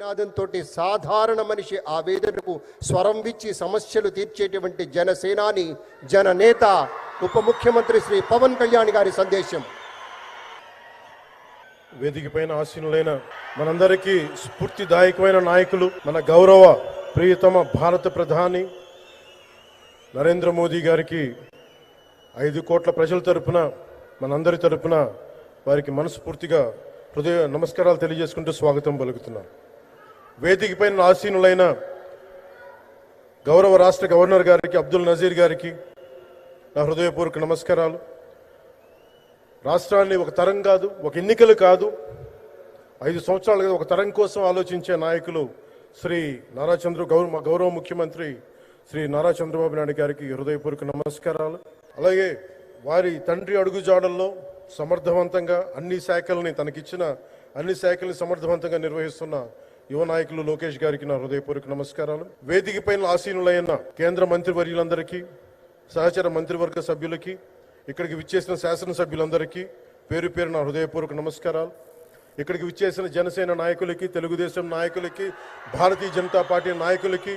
నినాదంతో సాధారణ మనిషి ఆవేదనకు స్వరం విచ్చి సమస్యలు తీర్చేటువంటి జనసేనాని జననేత ఉప ముఖ్యమంత్రి శ్రీ పవన్ కళ్యాణ్ గారి సందేశం. వేదిక పైన ఆసీనులైన మనందరికీ స్ఫూర్తిదాయకమైన నాయకులు, మన గౌరవ ప్రియతమ భారత ప్రధాని నరేంద్ర మోదీ గారికి 5 కోట్ల ప్రజల తరపున, మనందరి తరపున వారికి మనస్ఫూర్తిగా హృదయ నమస్కారాలు తెలియజేసుకుంటూ స్వాగతం పలుకుతున్నాం. వేదిక పైన ఆసీనులైన గౌరవ రాష్ట్ర గవర్నర్ గారికి, అబ్దుల్ నజీర్ గారికి నా హృదయపూర్వక నమస్కారాలు. రాష్ట్రాన్ని ఒక తరం కాదు, ఒక ఎన్నికలు కాదు, 5 సంవత్సరాలు కాదు, ఒక తరం కోసం ఆలోచించే నాయకులు శ్రీ గౌరవ ముఖ్యమంత్రి శ్రీ నారా చంద్రబాబు నాయుడు గారికి హృదయపూర్వక నమస్కారాలు. అలాగే వారి తండ్రి అడుగుజాడల్లో సమర్థవంతంగా అన్ని శాఖల్ని, తనకిచ్చిన అన్ని శాఖల్ని సమర్థవంతంగా నిర్వహిస్తున్న యువ నాయకులు లోకేష్ గారికి నా హృదయపూర్వక నమస్కారాలు. వేదిక పైన ఆసీనులైన కేంద్ర మంత్రివర్యులందరికీ, సహచర మంత్రివర్గ సభ్యులకి, ఇక్కడికి విచ్చేసిన శాసనసభ్యులందరికీ పేరు పేరు నా హృదయపూర్వక నమస్కారాలు. ఇక్కడికి విచ్చేసిన జనసేన నాయకులకి, తెలుగుదేశం నాయకులకి, భారతీయ జనతా పార్టీ నాయకులకి,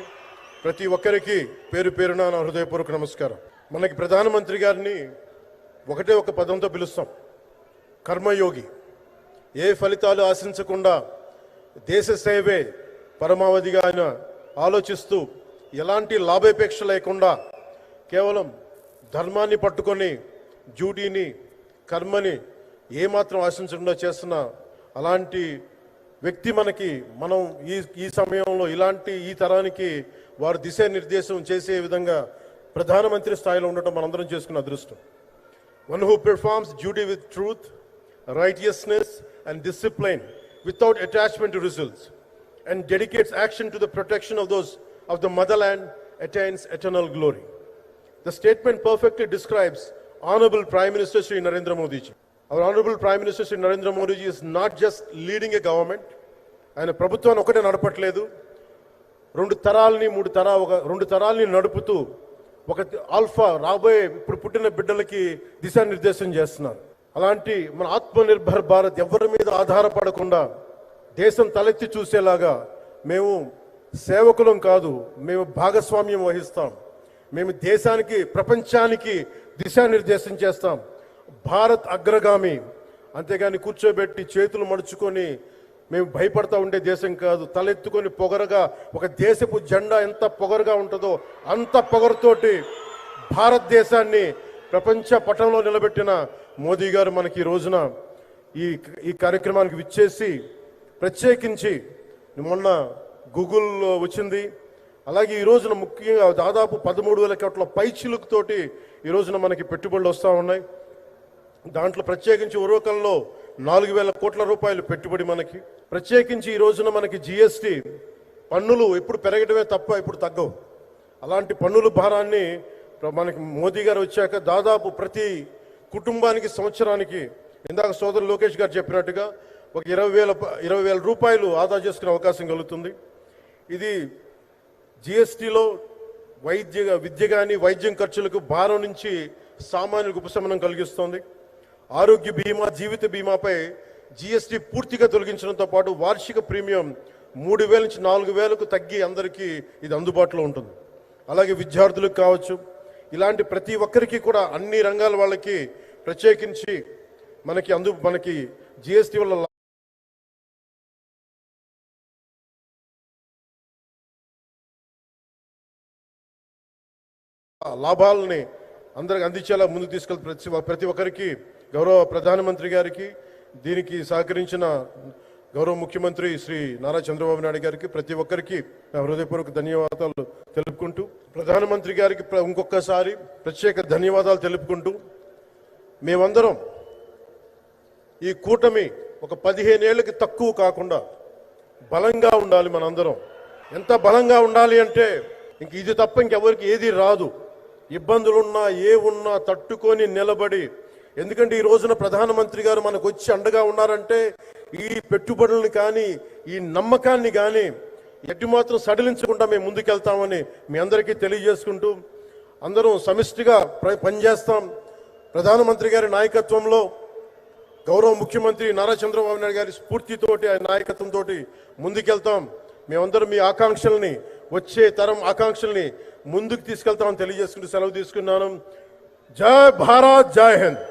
ప్రతి ఒక్కరికి పేరు పేరున నా హృదయపూర్వక నమస్కారం. మనకి ప్రధానమంత్రి గారిని ఒకటే ఒక పదంతో పిలుస్తాం, కర్మయోగి. ఏ ఫలితాలు ఆశించకుండా దేశ సేవే పరమావధిగా ఆయన ఆలోచిస్తూ, ఎలాంటి లాభాపేక్ష లేకుండా కేవలం ధర్మాన్ని పట్టుకొని డ్యూటీని, కర్మని ఏమాత్రం ఆశించకుండా చేస్తున్న అలాంటి వ్యక్తి మనం ఈ సమయంలో ఈ తరానికి వారు దిశానిర్దేశం చేసే విధంగా ప్రధానమంత్రి స్థాయిలో ఉండటం మనందరం చేసుకున్న అదృష్టం. One who performs duty with truth, righteousness and discipline without attachment to results and dedicates action to the protection of the motherland attains eternal glory. The statement perfectly describes Honorable Prime Minister Shri Narendra Modi ji. Our Honorable Prime Minister Shri Narendra Modi ji is not just leading a government. ఆయన ప్రభుత్వాన్ని ఒకటే నడపట్లేదు, 2 తరాల్ని నడుపుతూ ఒక alpha రాబోయే ఇప్పుడు పుట్టిన బిడ్డలకి దిశానిర్దేశం చేస్తున్నారు. అలాంటి మన ఆత్మనిర్భర్ భారత్ ఎవరి మీద ఆధారపడకుండా దేశం తలెత్తి చూసేలాగా మేము సేవకులం కాదు, మేము భాగస్వామ్యం వహిస్తాం. మేము దేశానికి, ప్రపంచానికి దిశానిర్దేశం చేస్తాం. భారత్ అగ్రగామి, అంతేగాని కూర్చోబెట్టి చేతులు మడుచుకొని మేము భయపడతా ఉండే దేశం కాదు. తలెత్తుకొని పొగరగా, ఒక దేశపు జెండా ఎంత పొగరుగా ఉంటుందో అంత పొగరుతోటి భారతదేశాన్ని ప్రపంచ పటంలో నిలబెట్టిన మోదీ గారు మనకి ఈ రోజున ఈ కార్యక్రమానికి విచ్చేసి, ప్రత్యేకించి మొన్న గూగుల్ వచ్చింది, అలాగే ఈ రోజున ముఖ్యంగా దాదాపు 13,000 కోట్ల పైచిలుకుతోటి ఈ రోజున మనకి పెట్టుబడులు వస్తూ ఉన్నాయి. దాంట్లో ప్రత్యేకించి ఉరవకంలో 4,000 కోట్ల రూపాయలు పెట్టుబడి మనకి. ప్రత్యేకించి ఈ రోజున మనకి GST పన్నులు ఎప్పుడు పెరగడమే తప్ప ఇప్పుడు తగ్గవు. అలాంటి పన్నుల భారాన్ని మనకి మోదీ గారు వచ్చాక దాదాపు ప్రతి కుటుంబానికి సంవత్సరానికి, ఇందాక సోదరు లోకేష్ గారు చెప్పినట్టుగా, ఒక 20,000 రూపాయలు ఆదా చేసుకునే అవకాశం కలుగుతుంది. ఇది GSTలో విద్య కానీ వైద్యం ఖర్చులకు భారం నుంచి సామాన్యులకు ఉపశమనం కలిగిస్తుంది. ఆరోగ్య బీమా, జీవిత బీమాపై GST పూర్తిగా తొలగించడంతో పాటు వార్షిక ప్రీమియం 3,000 నుంచి 4,000కు తగ్గి అందరికీ ఇది అందుబాటులో ఉంటుంది. అలాగే విద్యార్థులకు కావచ్చు, ఇలాంటి ప్రతి ఒక్కరికి కూడా అన్ని రంగాల వాళ్ళకి ప్రత్యేకించి మనకి GST వల్ల లాభాలని అందరికి అందించేలా ముందుకు తీసుకెళ్తే ప్రతి ఒక్కరికి, గౌరవ ప్రధానమంత్రి గారికి, దీనికి సహకరించిన గౌరవ ముఖ్యమంత్రి శ్రీ నారా చంద్రబాబు నాయుడు గారికి, ప్రతి ఒక్కరికి నా హృదయపూర్వక ధన్యవాదాలు తెలుపుకుంటూ, ప్రధానమంత్రి గారికి ఇంకొకసారి ప్రత్యేక ధన్యవాదాలు తెలుపుకుంటూ, మేమందరం ఈ కూటమి ఒక 15 ఏళ్ళకి తక్కువ కాకుండా బలంగా ఉండాలి. మనందరం ఎంత బలంగా ఉండాలి అంటే ఇది తప్ప ఇంకెవరికి ఏది రాదు. ఇబ్బందులున్నా ఉన్నా తట్టుకొని నిలబడి, ఎందుకంటే ఈ రోజున ప్రధానమంత్రి గారు మనకు వచ్చి అండగా ఉన్నారంటే ఈ పెట్టుబడులను కానీ, ఈ నమ్మకాన్ని కానీ ఎటు మాత్రం సడలించకుండా మేము ముందుకెళ్తామని మీ అందరికీ తెలియజేసుకుంటూ, అందరం సమిష్టిగా పనిచేస్తాం. ప్రధానమంత్రి గారి నాయకత్వంలో గౌరవ ముఖ్యమంత్రి నారా చంద్రబాబు నాయుడు గారి స్ఫూర్తితోటి ఆయన నాయకత్వంతో ముందుకెళ్తాం. మేమందరం మీ ఆకాంక్షల్ని, వచ్చే తరం ఆకాంక్షల్ని ముందుకు తీసుకెళ్తామని తెలియజేసుకుంటూ సెలవు తీసుకున్నాను. జై భారత్, జై హింద్.